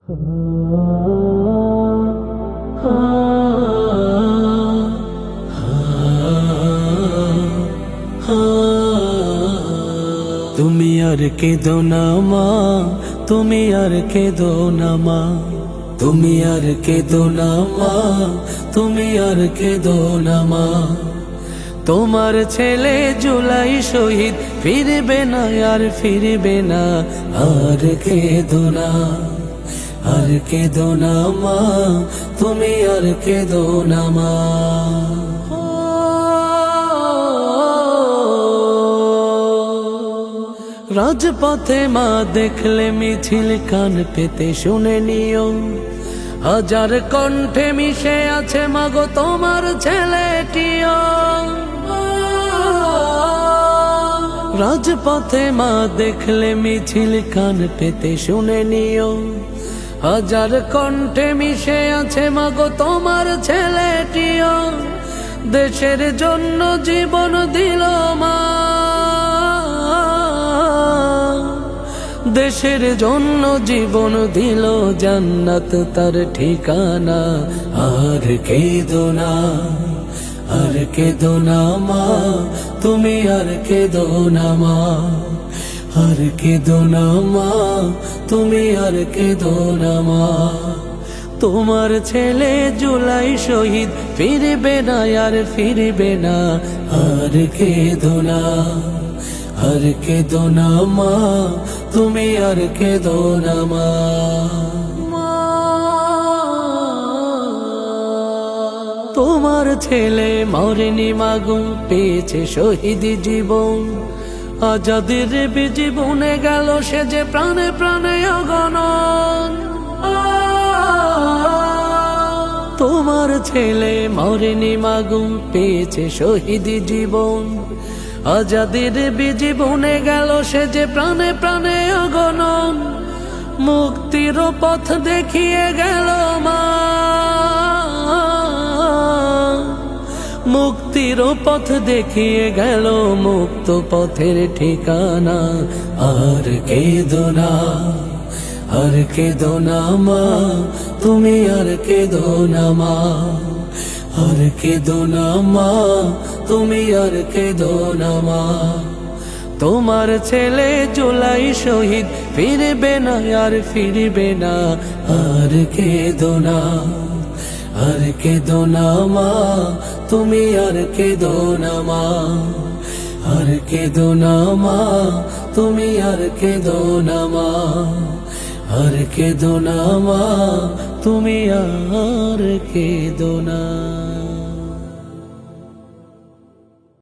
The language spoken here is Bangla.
তুমি আর কেঁদো না মা, তুমি আর কেঁদো না মা, তুমি আর কেঁদো না মা, তুমি আর কেঁদো না মা। তোমার ছেলে জুলাই শহীদ ফিরবে না আর ফিরবে না, আর কেঁদো না, আর কেঁদো না মা, তুমি আর কেঁদো না মা। রাজপথে মা দেখলে মিছিল কান পেতে শুনে নিও, হাজার কণ্ঠে মিশে আছে মাগো তোমার ছেলেটিও। রাজপথে মা দেখলে মিছিল কান পেতে শুনে নিও, হাজার কণ্ঠে মিশে আছে মাগো তোমার ছেলেটিও। দেশের জন্য জীবন দিল মা, দেশের জন্য জীবন দিল, জান্নাত তার ঠিকানা। আর কেঁদো না, আর কেঁদো না মা, তুমি আর কেঁদো না মা, আর কেঁদো না মা, তুমি আর কেঁদো না মা। তোমার ছেলে জুলাই শহীদ ফিরবে না আর ফিরবে না, আর কেঁদো না, আর কেঁদো না মা, তুমি আর কেঁদো না মা। তোমার ছেলে মরেনি মাগো, পেয়েছে শহীদ জীবন। আজাদের জীবনে গেল সে যে প্রাণে প্রাণে অগণন। তোমার ছেলে মরেনি মাগো, পেয়েছে শহীদ জীবন। আজাদের জীবনে গেল সে যে প্রাণে প্রাণে অগণন। মুক্তির পথ দেখিয়ে গেল মা, মুক্তির পথ দেখিয়ে গেল, মুক্ত পথের ঠিকানা। আর কেঁদো না, আর কেঁদো না মা, তুমি আর কেঁদো না মা, আর কেঁদো না মা, তুমি আর কেঁদো না মা। তোমার ছেলে জুলাই শহীদ ফিরবে না আর ফিরবে না, আর কেঁদো না, আর কেঁদো না মা, তুমি আর কেঁদো না মা, আর কেঁদো না মা, তুমি আর কেঁদো না মা, আর কেঁদো না মা, তুমি আর কেঁদো না।